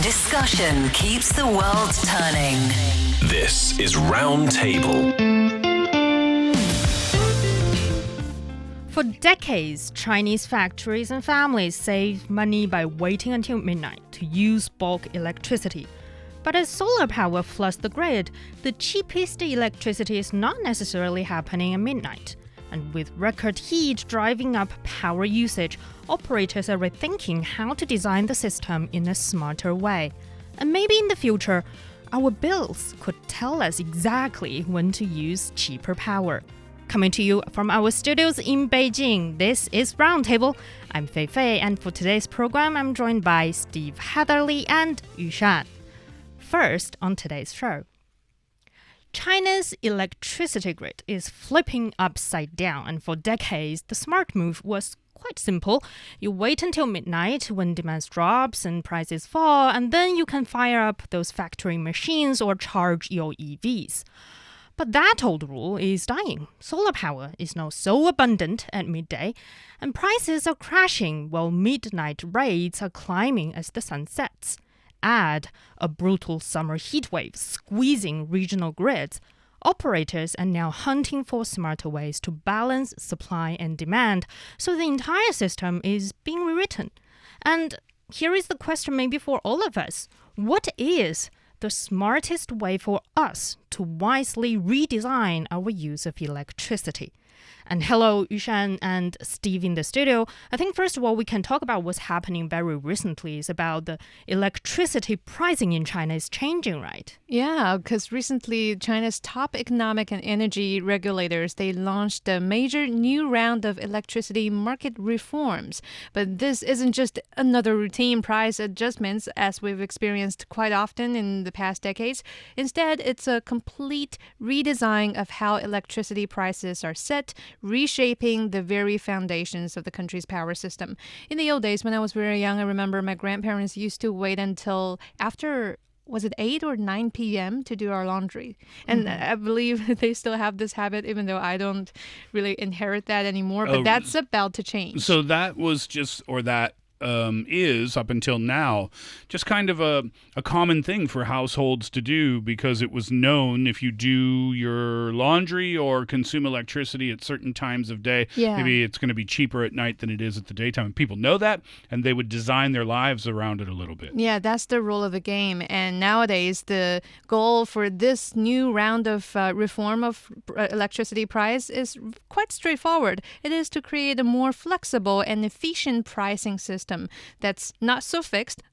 Discussion keeps the world turning. This is Roundtable. For decades, Chinese factories and families saved money by waiting until midnight to use bulk electricity. But as solar power floods the grid, the cheapest electricity is not necessarily happening at midnight. And with record heat driving up power usage, operators are rethinking how to design the system in a smarter way. And maybe in the future, our bills could tell us exactly when to use cheaper power. Coming to you from our studios in Beijing, this is Roundtable. I'm Fei Fei, and for today's program, I'm joined by Steve Heatherly and Yushan. First on today's show. China's electricity grid is flipping upside down, and for decades, the smart move was quite simple. You wait until midnight when demand drops and prices fall, and then you can fire up those factory machines or charge your EVs. But that old rule is dying. Solar power is now so abundant at midday, and prices are crashing while midnight rates are climbing as the sun sets. Add a brutal summer heatwave squeezing regional grids. Operators are now hunting for smarter ways to balance supply and demand, so the entire system is being rewritten. And here is the question maybe for all of us. What is the smartest way for us to wisely redesign our use of electricity? And hello, Yushan and Steve in the studio. I think first of all, we can talk about what's happening very recently. It's about the electricity pricing in China is changing, right? Yeah, because recently China's top economic and energy regulators, they launched a major new round of electricity market reforms. But this isn't just another routine price adjustments as we've experienced quite often in the past decades. Instead, it's a complete redesign of how electricity prices are set, reshaping the very foundations of the country's power system. In the old days, when I was very young, I remember my grandparents used to wait until after, was it 8 or 9 p.m. to do our laundry? And I believe they still have this habit, even though I don't really inherit that anymore. But that's about to change. So that was just, or that is up until now just kind of a common thing for households to do, because it was known if you do your laundry or consume electricity at certain times of day, maybe it's going to be cheaper at night than it is at the daytime. And people know that, and they would design their lives around it a little bit. Yeah, that's the rule of the game. And nowadays, the goal for this new round of reform of electricity price is quite straightforward. It is to create a more flexible and efficient pricing system that's not so fixed,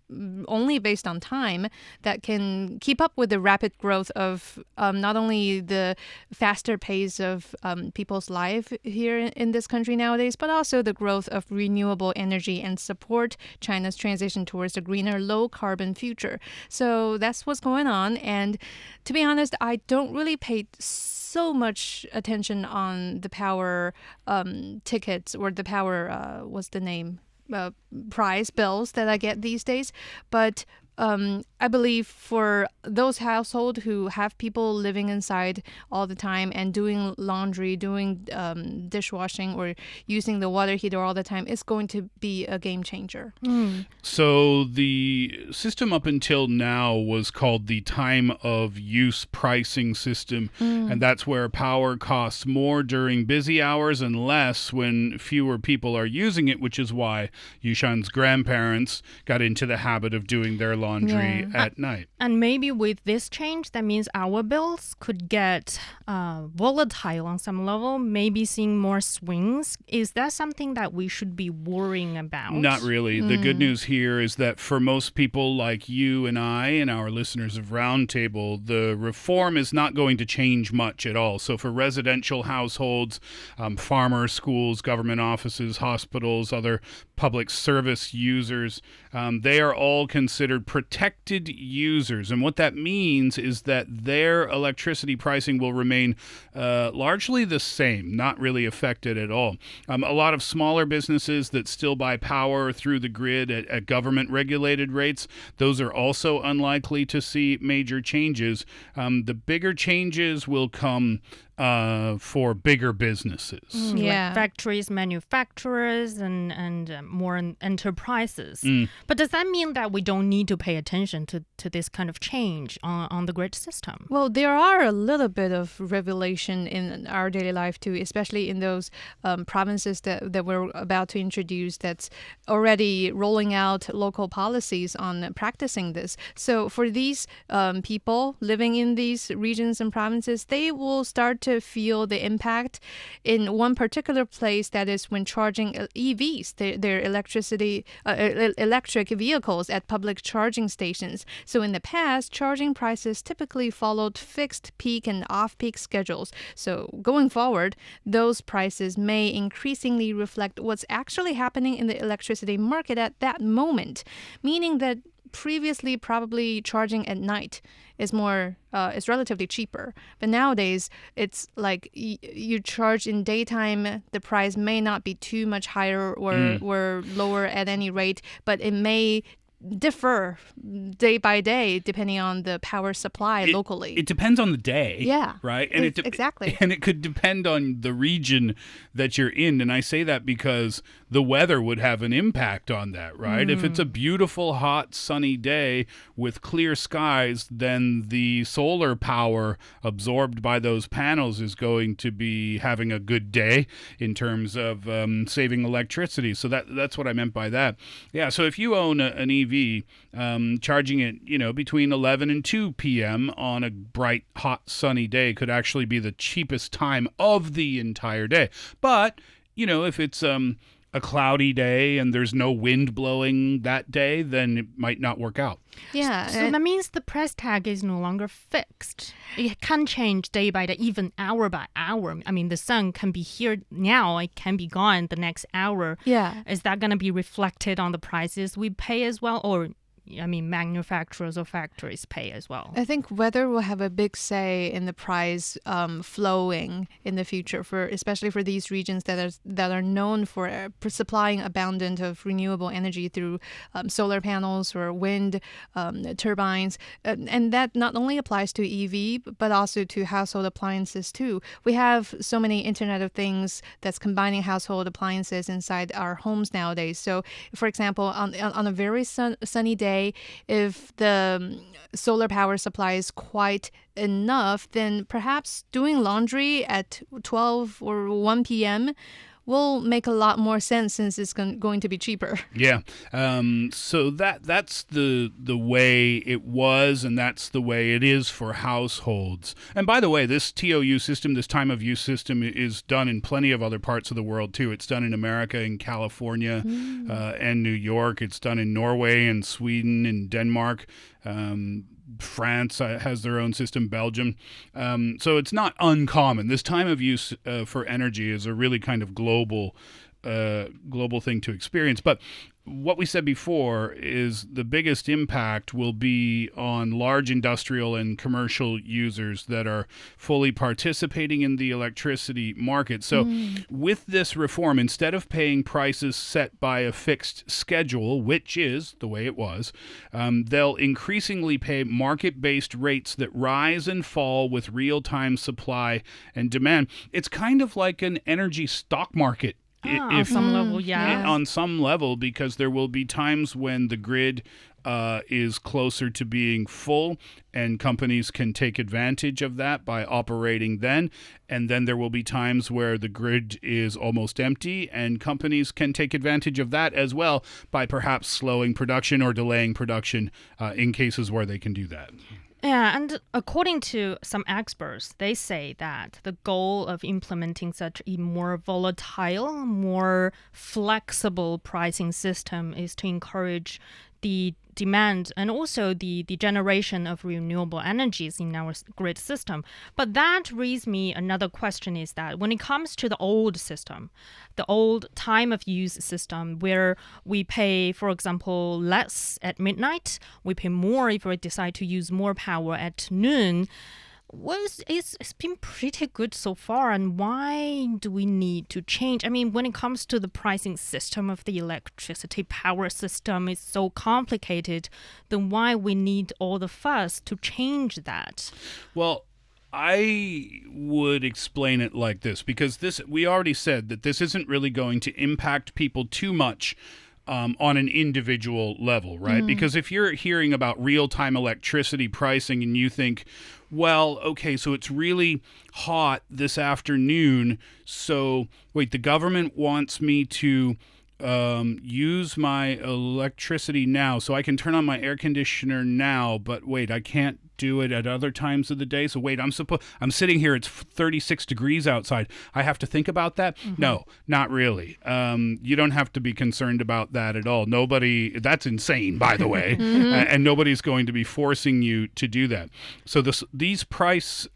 only based on time, that can keep up with the rapid growth of not only the faster pace of people's life here in this country nowadays, but also the growth of renewable energy and support China's transition towards a greener, low-carbon future. So that's what's going on. And to be honest, I don't really pay so much attention on the power tickets or the power, what's the name? Price bills that I get these days. But I believe for those households who have people living inside all the time and doing laundry, doing dishwashing, or using the water heater all the time, it's going to be a game changer. So the system up until now was called the time of use pricing system, and that's where power costs more during busy hours and less when fewer people are using it, which is why Yushan's grandparents got into the habit of doing their laundry at night. And maybe with this change, that means our bills could get volatile on some level, maybe seeing more swings. Is that something that we should be worrying about? Not really. The good news here is that for most people like you and I and our listeners of Roundtable, the reform is not going to change much at all. So for residential households, farmers, schools, government offices, hospitals, other public service users, they are all considered protected users. And what that means is that their electricity pricing will remain largely the same, not really affected at all. A lot of smaller businesses that still buy power through the grid at government-regulated rates, those are also unlikely to see major changes. The bigger changes will come for bigger businesses. Yeah. Like factories, manufacturers, and more enterprises. But does that mean that we don't need to pay attention to this kind of change on the grid system? Well, there are a little bit of revelation in our daily life too, especially in those provinces that we're about to introduce that's already rolling out local policies on practicing this. So for these people living in these regions and provinces, they will start to feel the impact in one particular place, that is when charging EVs, their electric vehicles at public charging stations. So in the past, charging prices typically followed fixed peak and off-peak schedules. So going forward, those prices may increasingly reflect what's actually happening in the electricity market at that moment, meaning that previously probably charging at night is relatively cheaper, but nowadays it's like you charge in daytime, the price may not be too much higher or lower at any rate, but it may differ day by day depending on the power supply locally. It depends on the day. Yeah. Right? And exactly. And it could depend on the region that you're in. And I say that because the weather would have an impact on that, right? If it's a beautiful, hot, sunny day with clear skies, then the solar power absorbed by those panels is going to be having a good day in terms of saving electricity. So that's what I meant by that. Yeah, so if you own an EV, charging it, between 11 and 2 p.m. on a bright, hot, sunny day could actually be the cheapest time of the entire day. But, if it's a cloudy day and there's no wind blowing that day, then it might not work out. Yeah. So that means the price tag is no longer fixed. It can change day by day, even hour by hour. I mean, the sun can be here now, it can be gone the next hour. Yeah. Is that going to be reflected on the prices we pay as well? Or, manufacturers or factories pay as well? I think weather will have a big say in the price flowing in the future, especially for these regions that are known for supplying abundant of renewable energy through solar panels or wind turbines, and that not only applies to EV but also to household appliances too. We have so many Internet of Things that's combining household appliances inside our homes nowadays. So, for example, on a very sunny day, if the solar power supply is quite enough, then perhaps doing laundry at 12 or 1 p.m. will make a lot more sense since it's going to be cheaper. Yeah. So that's the way it was, and that's the way it is for households. And by the way, this TOU system, this time of use system, is done in plenty of other parts of the world too. It's done in America, in California, and New York. It's done in Norway and Sweden and Denmark. France has their own system, Belgium. So it's not uncommon. This time of use for energy is a really kind of global thing to experience. But what we said before is the biggest impact will be on large industrial and commercial users that are fully participating in the electricity market. So with this reform, instead of paying prices set by a fixed schedule, which is the way it was, they'll increasingly pay market-based rates that rise and fall with real-time supply and demand. It's kind of like an energy stock market. On some level, yeah. On some level, because there will be times when the grid is closer to being full and companies can take advantage of that by operating then. And then there will be times where the grid is almost empty and companies can take advantage of that as well by perhaps slowing production or delaying production in cases where they can do that. Yeah, and according to some experts, they say that the goal of implementing such a more volatile, more flexible pricing system is to encourage the demand and also the generation of renewable energies in our grid system. But that raises me another question, is that when it comes to the old system, the old time of use system where we pay, for example, less at midnight, we pay more if we decide to use more power at noon, it's been pretty good so far, and why do we need to change? I mean, when it comes to the pricing system of the electricity power system, it's so complicated, then why we need all the fuss to change that? Well, I would explain it like this, because we already said that this isn't really going to impact people too much on an individual level, right? Because if you're hearing about real-time electricity pricing and you think, well, okay, so it's really hot this afternoon, so wait, the government wants me to use my electricity now, so I can turn on my air conditioner now, but wait, I can't do it at other times of the day. So wait, I'm sitting here, it's 36 degrees outside. I have to think about that? No, not really. You don't have to be concerned about that at all. That's insane, by the way, and nobody's going to be forcing you to do that. So these price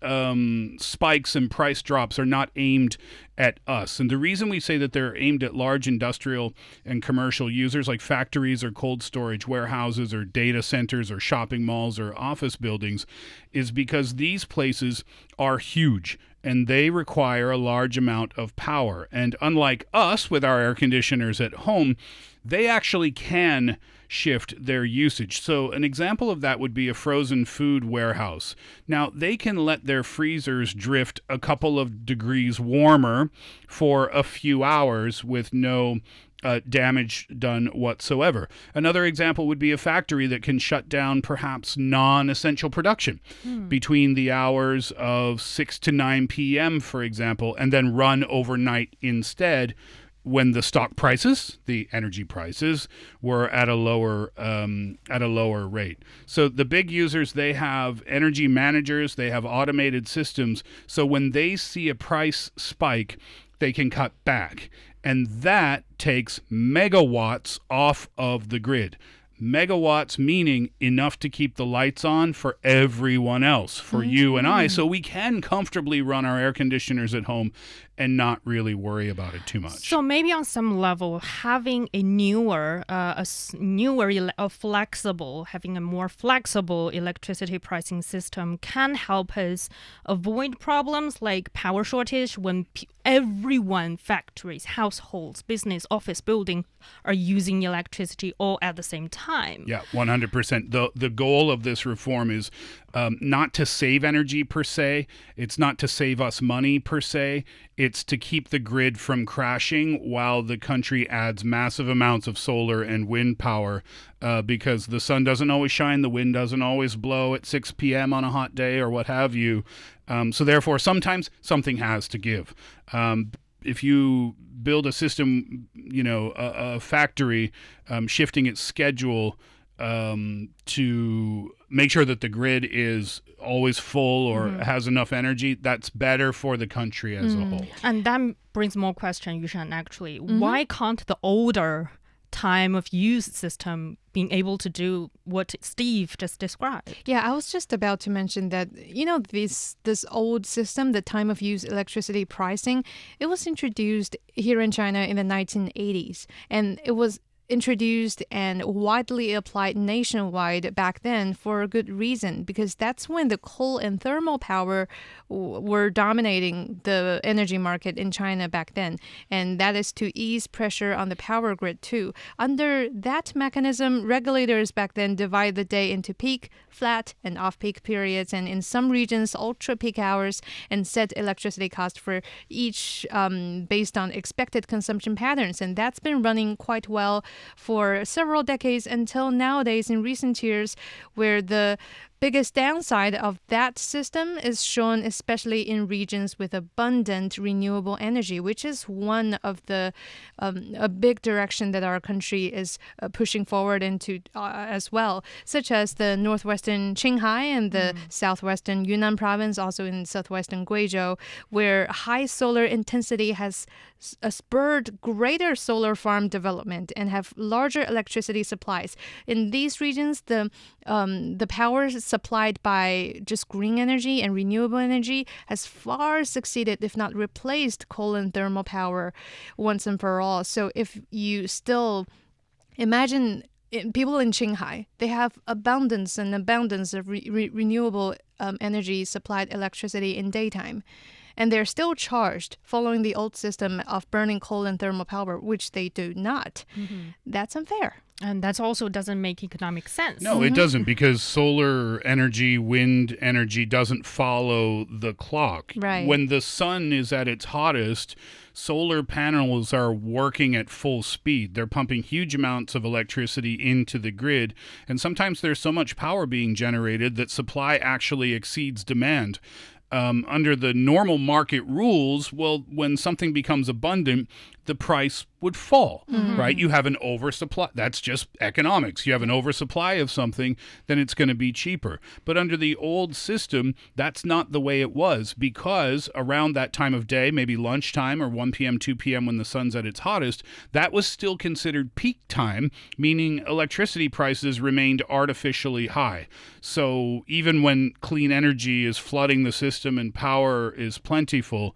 spikes and price drops are not aimed at us. And the reason we say that they're aimed at large industrial and commercial users like factories or cold storage warehouses or data centers or shopping malls or office buildings is because these places are huge and they require a large amount of power. And unlike us with our air conditioners at home, they actually can shift their usage. So an example of that would be a frozen food warehouse. Now, they can let their freezers drift a couple of degrees warmer for a few hours with no damage done whatsoever. Another example would be a factory that can shut down perhaps non-essential production between the hours of 6 to 9 p.m., for example, and then run overnight instead when the stock prices, the energy prices, were at a lower rate. So the big users, they have energy managers, they have automated systems. So when they see a price spike, they can cut back. And that takes megawatts off of the grid. Megawatts meaning enough to keep the lights on for everyone else, for you and I, so we can comfortably run our air conditioners at home and not really worry about it too much. So maybe on some level, having a having a more flexible electricity pricing system can help us avoid problems like power shortage when everyone, factories, households, business, office, building are using electricity all at the same time. Yeah, 100%. The goal of this reform is not to save energy per se. It's not to save us money per se. It's to keep the grid from crashing while the country adds massive amounts of solar and wind power because the sun doesn't always shine, the wind doesn't always blow at 6 p.m. on a hot day or what have you. So therefore, sometimes something has to give. If you build a system, a factory shifting its schedule to make sure that the grid is always full or has enough energy, that's better for the country as a whole. And that brings more question, Yushan, actually. Why can't the older time of use system being able to do what Steve just described? Yeah, I was just about to mention that, this old system, the time of use electricity pricing, it was introduced here in China in the 1980s. And it was introduced and widely applied nationwide back then for a good reason, because that's when the coal and thermal power were dominating the energy market in China back then. And that is to ease pressure on the power grid too. Under that mechanism, regulators back then divide the day into peak, flat, and off-peak periods, and in some regions, ultra-peak hours, and set electricity cost for each based on expected consumption patterns. And that's been running quite well for several decades until nowadays in recent years, where the biggest downside of that system is shown especially in regions with abundant renewable energy, which is one of the a big direction that our country is pushing forward into as well, such as the northwestern Qinghai and the southwestern Yunnan province, also in southwestern Guizhou, where high solar intensity has spurred greater solar farm development and have larger electricity supplies. In these regions, the power supplied by just green energy and renewable energy has far succeeded, if not replaced, coal and thermal power once and for all. So if you still imagine people in Qinghai, they have abundance of renewable energy supplied electricity in daytime. And they're still charged following the old system of burning coal and thermal power, which they do not. That's unfair. And that also doesn't make economic sense. No, it doesn't, because solar energy, wind energy doesn't follow the clock. Right. When the sun is at its hottest, solar panels are working at full speed. They're pumping huge amounts of electricity into the grid, and sometimes there's so much power being generated that supply actually exceeds demand. Under the normal market rules, well, when something becomes abundant, the price would fall, right? You have an oversupply. That's just economics. You have an oversupply of something, then it's going to be cheaper. But under the old system, that's not the way it was, because around that time of day, maybe lunchtime or 1 p.m., 2 p.m. when the sun's at its hottest, that was still considered peak time, meaning electricity prices remained artificially high. So even when clean energy is flooding the system and power is plentiful,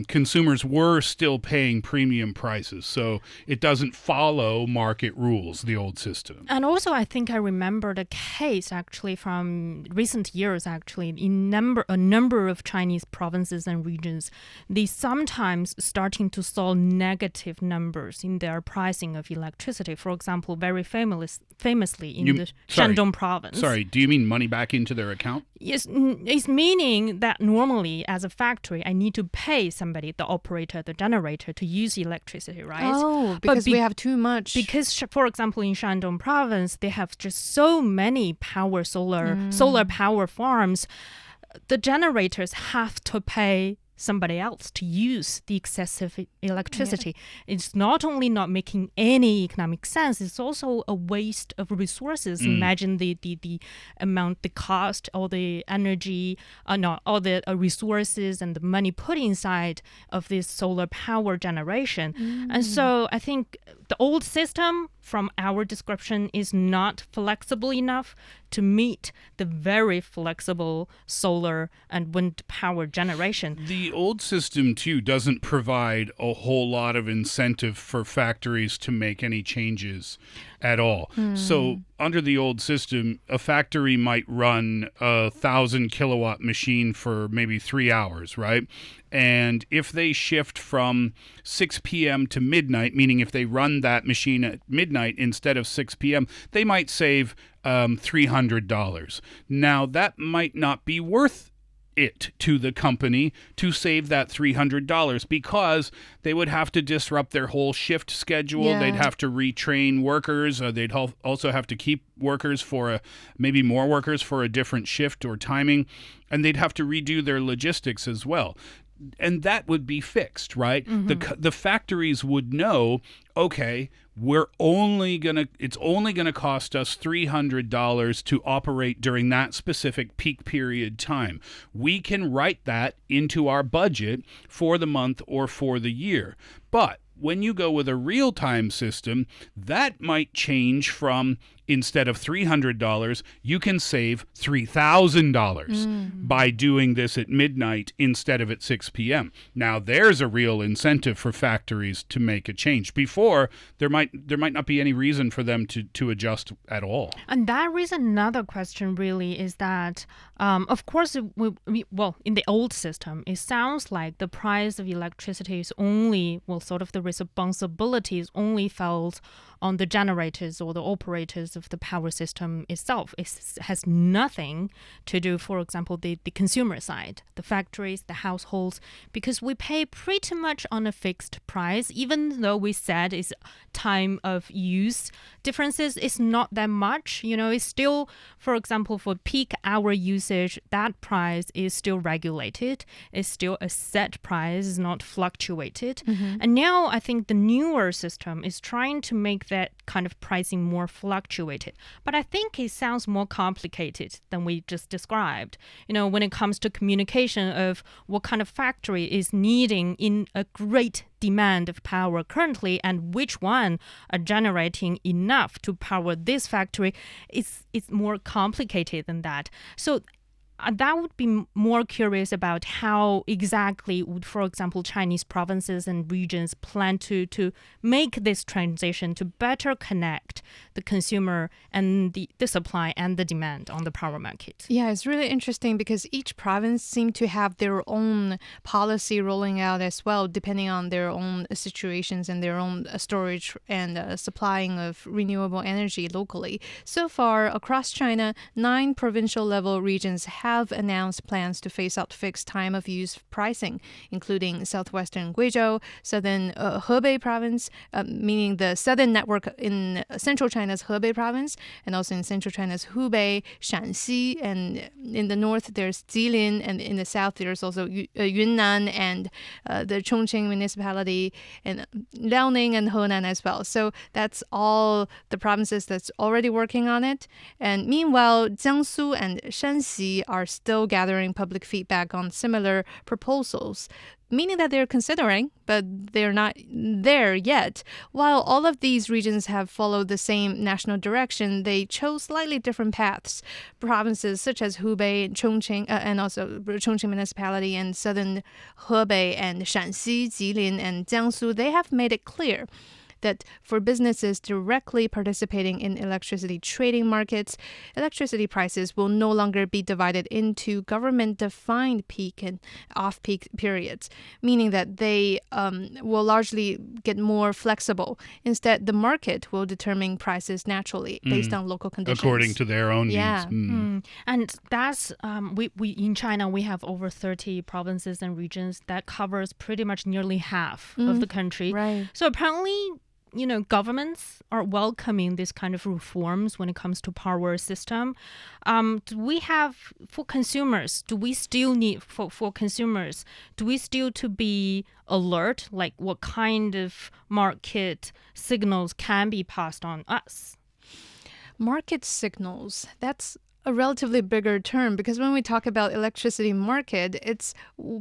consumers were still paying premium prices. So it doesn't follow market rules, the old system. And also, I think I remember the case actually from recent years, actually, in a number of Chinese provinces and regions, they sometimes starting to saw negative numbers in their pricing of electricity. For example, very famously in the Shandong province. Sorry, do you mean money back into their account? Yes, it's meaning that normally as a factory, I need to pay somebody, the operator, the generator, to use electricity, right? Oh, because we have too much. Because, for example, in Shandong province, they have just so many solar power farms. The generators have to pay somebody else to use the excessive electricity. It's not only not making any economic sense, it's also a waste of resources. Imagine the amount, the cost, all the energy, all the resources and the money put inside of this solar power generation. And so I think the old system, from our description, is not flexible enough to meet the very flexible solar and wind power generation. The old system, too, doesn't provide a whole lot of incentive for factories to make any changes at all. So under the old system, a factory might run a 1,000 kilowatt machine for maybe 3 hours, right? And if they shift from 6 p.m. to midnight, meaning if they run that machine at midnight instead of 6 p.m., they might save $300. Now, that might not be worth it to the company to save that $300, because they would have to disrupt their whole shift schedule. Yeah. They'd have to retrain workers. They'd also have to keep workers for maybe more workers for a different shift or timing, and they'd have to redo their logistics as well. And that would be fixed, right? The factories would know, okay, it's only gonna cost us $300 to operate during that specific peak period time. We can write that into our budget for the month or for the year. But when you go with a real-time system, that might change from, instead of $300, you can save $3,000 by doing this at midnight instead of at 6 p.m. Now, there's a real incentive for factories to make a change. Before, there might not be any reason for them to adjust at all. And that raises another question, really, is that, of course, in the old system, it sounds like the price of electricity is only, sort of the responsibilities only felt on the generators or the operators of the power system itself. It has nothing to do, for example, the consumer side, the factories, the households, because we pay pretty much on a fixed price, even though we said it's time of use differences. It's not that much. It's still, for example, for peak hour usage, that price is still regulated. It's still a set price, it's not fluctuated. And now I think the newer system is trying to make that kind of pricing more fluctuated. But I think it sounds more complicated than we just described. When it comes to communication of what kind of factory is needing in a great demand of power currently and which one are generating enough to power this factory, it's more complicated than that. So that would be more curious about how exactly would, for example, Chinese provinces and regions plan to make this transition to better connect the consumer and the supply and the demand on the power market. Yeah, it's really interesting because each province seemed to have their own policy rolling out as well, depending on their own situations and their own storage and supplying of renewable energy locally. So far, across China, 9 provincial level regions have announced plans to phase out fixed time of use pricing, including southwestern Guizhou, southern Hebei province, meaning the southern network in central China's Hebei province, and also in central China's Hubei, Shanxi, and in the north there's Jilin, and in the south there's also Yunnan and the Chongqing municipality, and Liaoning and Henan as well. So that's all the provinces that's already working on it. And meanwhile, Jiangsu and Shanxi are still gathering public feedback on similar proposals, meaning that they're considering, but they're not there yet. While all of these regions have followed the same national direction, they chose slightly different paths. Provinces such as Hubei, Chongqing, and also Chongqing municipality, and southern Hebei and Shanxi, Jilin, and Jiangsu, they have made it clear that for businesses directly participating in electricity trading markets, electricity prices will no longer be divided into government-defined peak and off-peak periods, meaning that they will largely get more flexible. Instead, the market will determine prices naturally based on local conditions. According to their own needs. And that's we in China we have over 30 provinces and regions that covers pretty much nearly half of the country. Right. So apparently, governments are welcoming this kind of reforms when it comes to power system. Do we have, for consumers, do we still need, for consumers, do we still to be alert, like what kind of market signals can be passed on us? Market signals, that's a relatively bigger term, because when we talk about electricity market, it's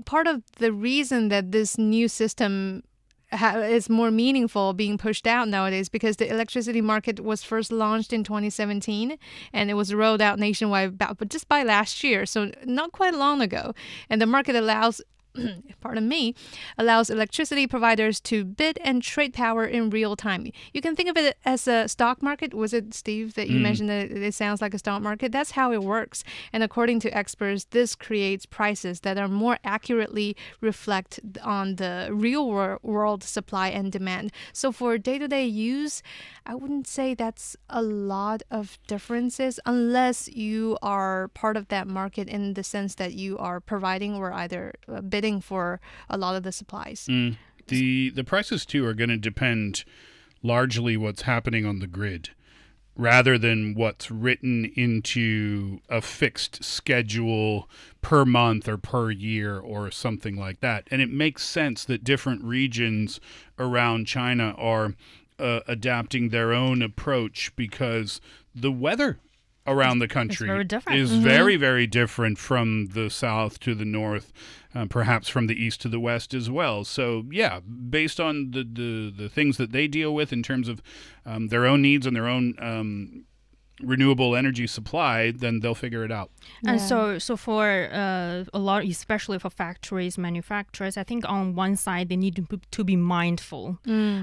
part of the reason that this new system is more meaningful being pushed out nowadays, because the electricity market was first launched in 2017 and it was rolled out nationwide but just by last year, so not quite long ago. And the market allows allows electricity providers to bid and trade power in real time. You can think of it as a stock market. Was it, Steve, that you mentioned that it sounds like a stock market? That's how it works. And according to experts, this creates prices that are more accurately reflect on the real world supply and demand. So for day-to-day use, I wouldn't say that's a lot of differences unless you are part of that market in the sense that you are providing or either bidding for a lot of the supplies. The prices too are going to depend largely what's happening on the grid rather than what's written into a fixed schedule per month or per year or something like that. And it makes sense that different regions around China are adapting their own approach, because the weather around the country is very, very different from the south to the north, perhaps from the east to the west as well. So, yeah, based on the things that they deal with in terms of their own needs and their own renewable energy supply, then they'll figure it out. And so for a lot, especially for factories, manufacturers, I think on one side they need to be mindful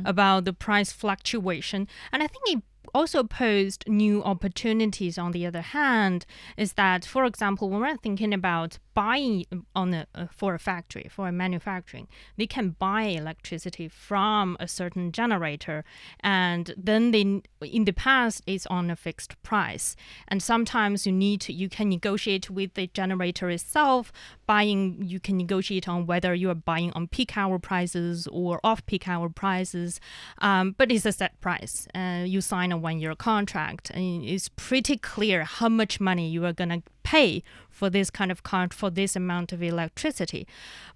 about the price fluctuation. And I think it also posed new opportunities on the other hand, is that, for example, when we're thinking about buying for a factory, for a manufacturing, they can buy electricity from a certain generator, and then in the past it's on a fixed price, and sometimes you can negotiate with the generator itself. You can negotiate on whether you are buying on peak hour prices or off peak hour prices, but it's a set price. You sign a 1-year contract, and it's pretty clear how much money you are going to pay for this kind of for this amount of electricity.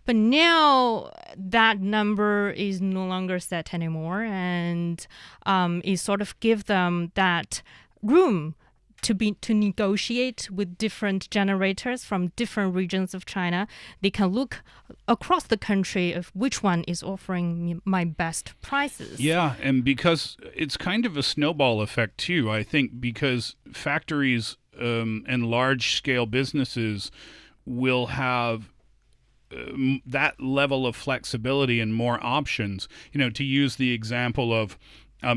But now that number is no longer set anymore, and it sort of give them that room to negotiate with different generators from different regions of China. They can look across the country of which one is offering me my best prices. Yeah, and because it's kind of a snowball effect too, I think, because factories and large-scale businesses will have that level of flexibility and more options. To use the example of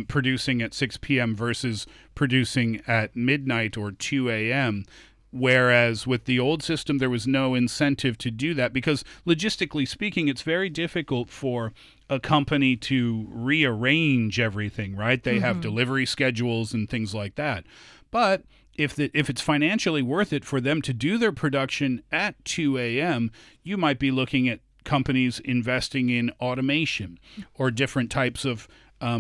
producing at 6 p.m. versus producing at midnight or 2 a.m., whereas with the old system, there was no incentive to do that because logistically speaking, it's very difficult for a company to rearrange everything, right? They have delivery schedules and things like that. But if it's financially worth it for them to do their production at 2 a.m., you might be looking at companies investing in automation or different types of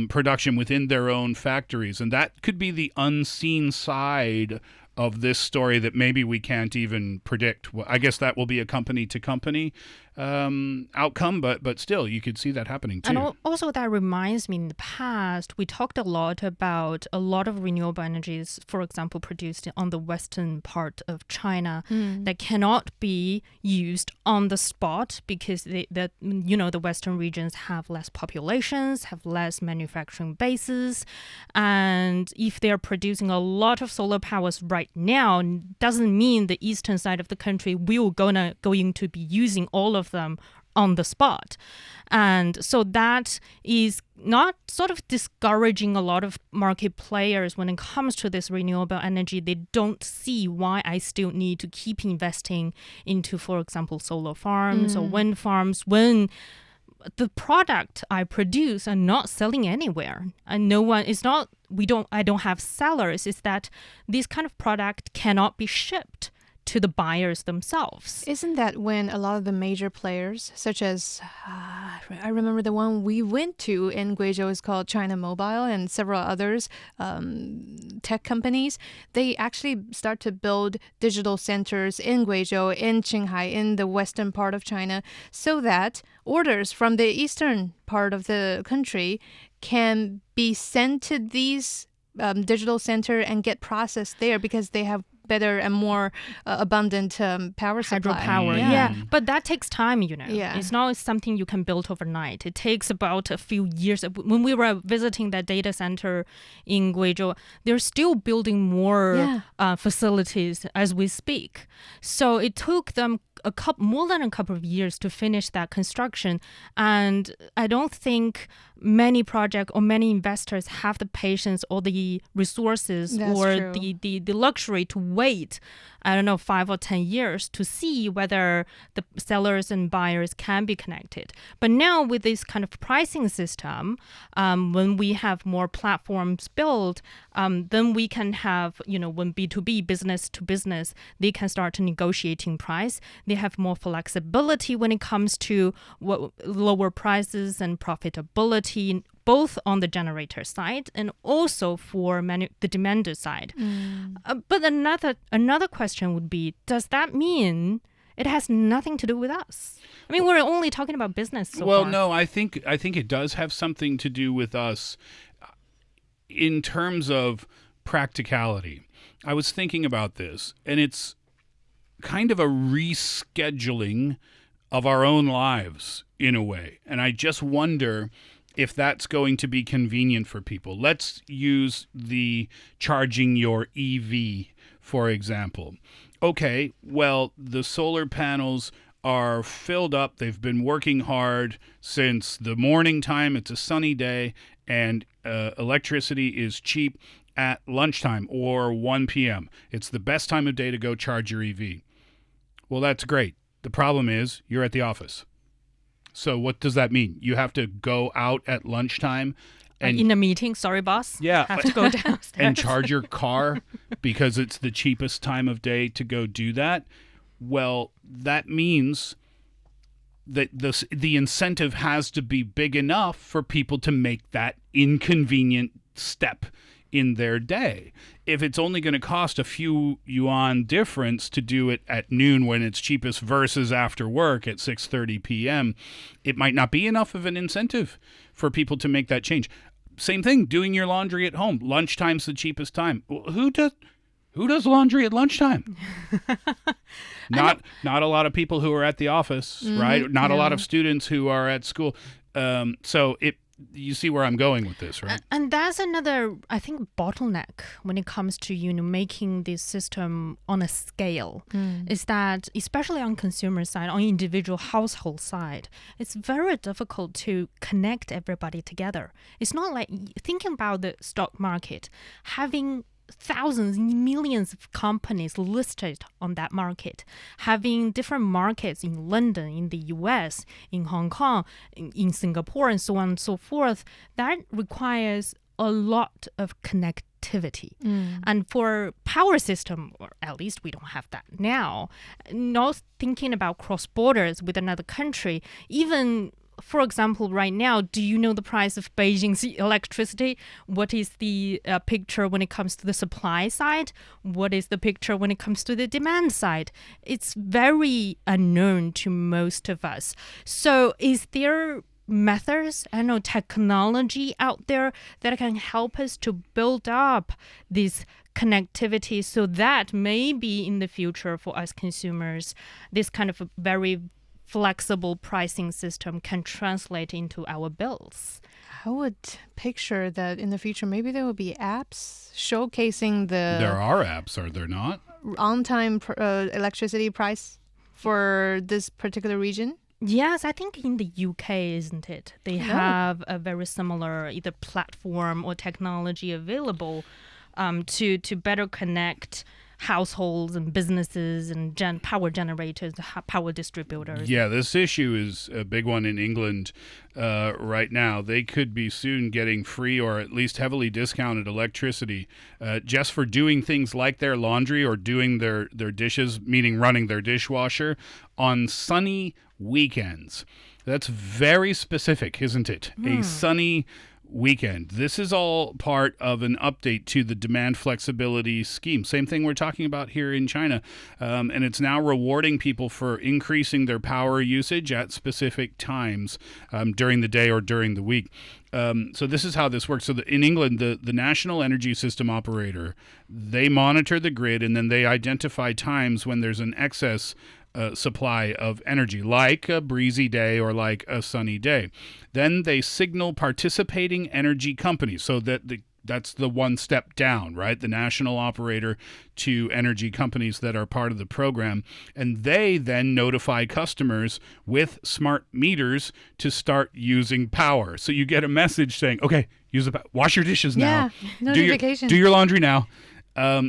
production within their own factories. And that could be the unseen side of this story that maybe we can't even predict. Well, I guess that will be a company-to-company outcome, but still, you could see that happening too. And also that reminds me, in the past, we talked a lot about a lot of renewable energies, for example, produced on the western part of China that cannot be used on the spot because the western regions have less populations, have less manufacturing bases, and if they're producing a lot of solar powers right now, doesn't mean the eastern side of the country will going to be using all of them on the spot. And so that is not sort of discouraging a lot of market players when it comes to this renewable energy. They don't see why I still need to keep investing into, for example, solar farms or wind farms when the product I produce are not selling anywhere. And I don't have sellers. It's that this kind of product cannot be shipped to the buyers themselves. Isn't that when a lot of the major players, such as, I remember the one we went to in Guizhou is called China Mobile and several others, tech companies, they actually start to build digital centers in Guizhou, in Qinghai, in the western part of China, so that orders from the eastern part of the country can be sent to these digital center and get processed there because they have better and more abundant power supply. Hydropower, yeah. But that takes time, Yeah. It's not something you can build overnight. It takes about a few years. When we were visiting that data center in Guizhou, they're still building more facilities as we speak. So it took them more than a couple of years to finish that construction. And I don't think many projects or many investors have the patience or the resources the luxury to wait, 5 or 10 years to see whether the sellers and buyers can be connected. But now with this kind of pricing system, when we have more platforms built, then we can have, when B2B, business to business, they can start negotiating price. They have more flexibility when it comes to lower prices and profitability, both on the generator side and also for the demander side. But another question would be, does that mean it has nothing to do with us? I mean, we're only talking about business so far. No, I think it does have something to do with us in terms of practicality. I was thinking about this, and it's kind of a rescheduling of our own lives in a way. And I just wonder if that's going to be convenient for people. Let's use the charging your EV, for example. Okay, well, the solar panels are filled up. They've been working hard since the morning time. It's a sunny day, and electricity is cheap at lunchtime or 1 p.m. It's the best time of day to go charge your EV. Well, that's great. The problem is you're at the office. So what does that mean? You have to go out at lunchtime and in a meeting, sorry, boss. Yeah. Have to go downstairs. And charge your car because it's the cheapest time of day to go do that. Well, that means that the incentive has to be big enough for people to make that inconvenient step in their day. If it's only going to cost a few yuan difference to do it at noon when it's cheapest versus after work at 6:30 p.m., it might not be enough of an incentive for people to make that change. Same thing, doing your laundry at home. Lunchtime's the cheapest time. Who does laundry at lunchtime? Not a lot of people who are at the office, right? Not a lot of students who are at school. So you see where I'm going with this, right? And that's another, I think, bottleneck when it comes to, making this system on a scale, is that, especially on consumer side, on individual household side, it's very difficult to connect everybody together. It's not like, thinking about the stock market, having thousands, millions of companies listed on that market, having different markets in London, in the US, in Hong Kong, in Singapore, and so on and so forth, that requires a lot of connectivity. And for power system, or at least we don't have that now, not thinking about cross borders with another country, even for example, right now, do you know the price of Beijing's electricity? What is the picture when it comes to the supply side? What is the picture when it comes to the demand side? It's very unknown to most of us. So is there methods, technology out there that can help us to build up this connectivity so that maybe in the future for us consumers, this kind of a very flexible pricing system can translate into our bills? I would picture that in the future, maybe there will be apps showcasing There are apps, are there not? on-time electricity price for this particular region. Yes, I think in the UK, isn't it? They have a very similar either platform or technology available to better connect households and businesses and power generators, power distributors. Yeah, this issue is a big one in England right now. They could be soon getting free or at least heavily discounted electricity just for doing things like their laundry or doing their dishes, meaning running their dishwasher, on sunny weekends. That's very specific, isn't it? A sunny weekend. This is all part of an update to the demand flexibility scheme. Same thing we're talking about here in China. And it's now rewarding people for increasing their power usage at specific times during the day or during the week. So this is how this works. So in England, the National Energy System Operator, they monitor the grid and then they identify times when there's an excess supply of energy, like a breezy day or like a sunny day. Then they signal participating energy companies, so that that's the one step down, right? The national operator to energy companies that are part of the program. And they then notify customers with smart meters to start using power. So you get a message saying, okay, wash your dishes now. Yeah, notification. Do your laundry now,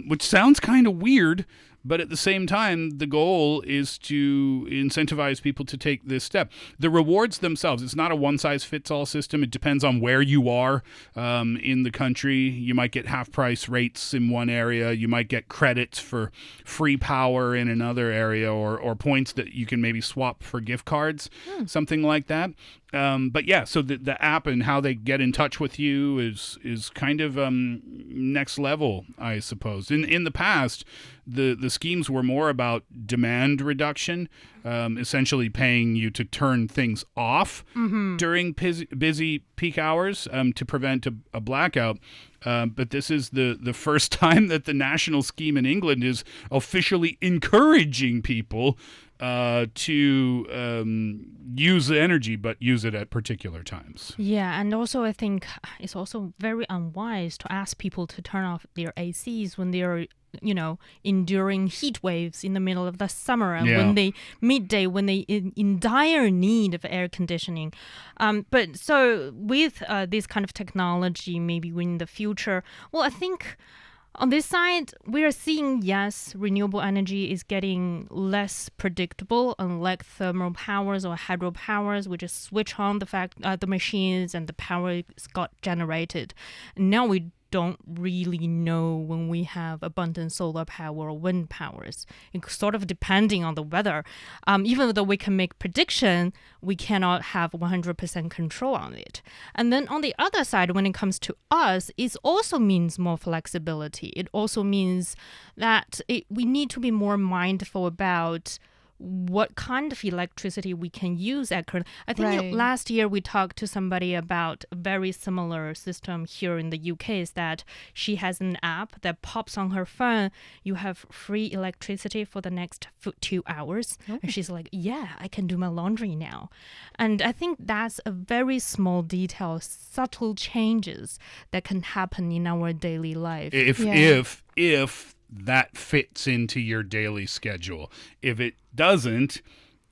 which sounds kind of weird. But at the same time, the goal is to incentivize people to take this step. The rewards themselves, it's not a one-size-fits-all system. It depends on where you are in the country. You might get half-price rates in one area. You might get credits for free power in another area, or points that you can maybe swap for gift cards, something like that. But yeah, so the app and how they get in touch with you is kind of next level, I suppose. In the past, the schemes were more about demand reduction, essentially paying you to turn things off during busy peak hours to prevent a blackout. But this is the first time that the national scheme in England is officially encouraging people to use the energy, but use it at particular times. Yeah, and also I think it's also very unwise to ask people to turn off their ACs when they're enduring heat waves in the middle of the summer and when they in dire need of air conditioning. But so with this kind of technology, maybe in the future, well, I think on this side, we are seeing, yes, renewable energy is getting less predictable, unlike thermal powers or hydropowers. We just switch on the machines and the power got generated. Now we don't really know when we have abundant solar power or wind powers. It's sort of depending on the weather. Even though we can make prediction, we cannot have 100% control on it. And then on the other side, when it comes to us, it also means more flexibility. It also means that we need to be more mindful about what kind of electricity we can use at current. I think Right. last year we talked to somebody about a very similar system here in the UK, is that she has an app that pops on her phone. You have free electricity for the next 2 hours. And she's like, yeah, I can do my laundry now. And I think that's a very small detail, subtle changes that can happen in our daily life. If that fits into your daily schedule. If it doesn't,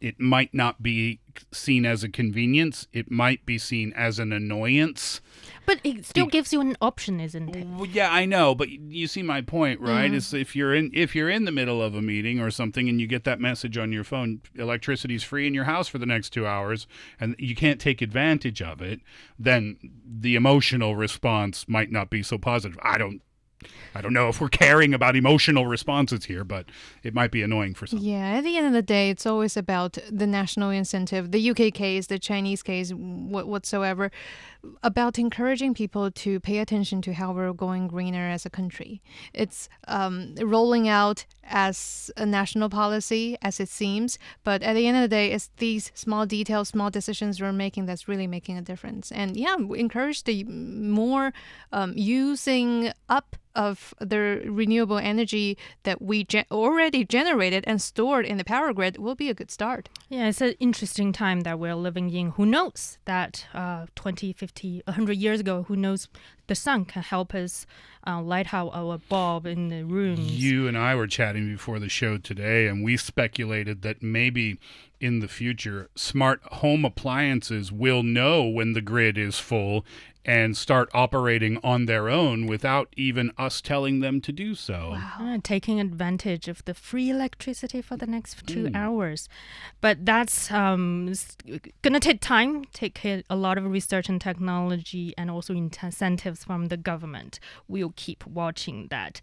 it might not be seen as a convenience. It might be seen as an annoyance. But it still gives you an option, isn't it? Well, yeah, I know, but you see my point, right? Is if you're in the middle of a meeting or something and you get that message on your phone, electricity's free in your house for the next 2 hours, and you can't take advantage of it, then the emotional response might not be so positive. I don't know if we're caring about emotional responses here, but it might be annoying for some. Yeah, at the end of the day, it's always about the national incentive, the UK case, the Chinese case, whatsoever, about encouraging people to pay attention to how we're going greener as a country. It's rolling out as a national policy, as it seems, but at the end of the day, it's these small details, small decisions we're making that's really making a difference. And yeah, we encourage the more using up of the renewable energy that we already generated and stored in the power grid will be a good start. Yeah, it's an interesting time that we're living in. Who knows that 20, 50, 100 years ago, who knows the sun can help us light out our bulb in the rooms. You and I were chatting before the show today, and we speculated that maybe in the future, smart home appliances will know when the grid is full and start operating on their own without even us telling them to do so. Taking advantage of the free electricity for the next 2 hours. But that's going to take time, take a lot of research and technology and also incentives from the government. We'll keep watching that.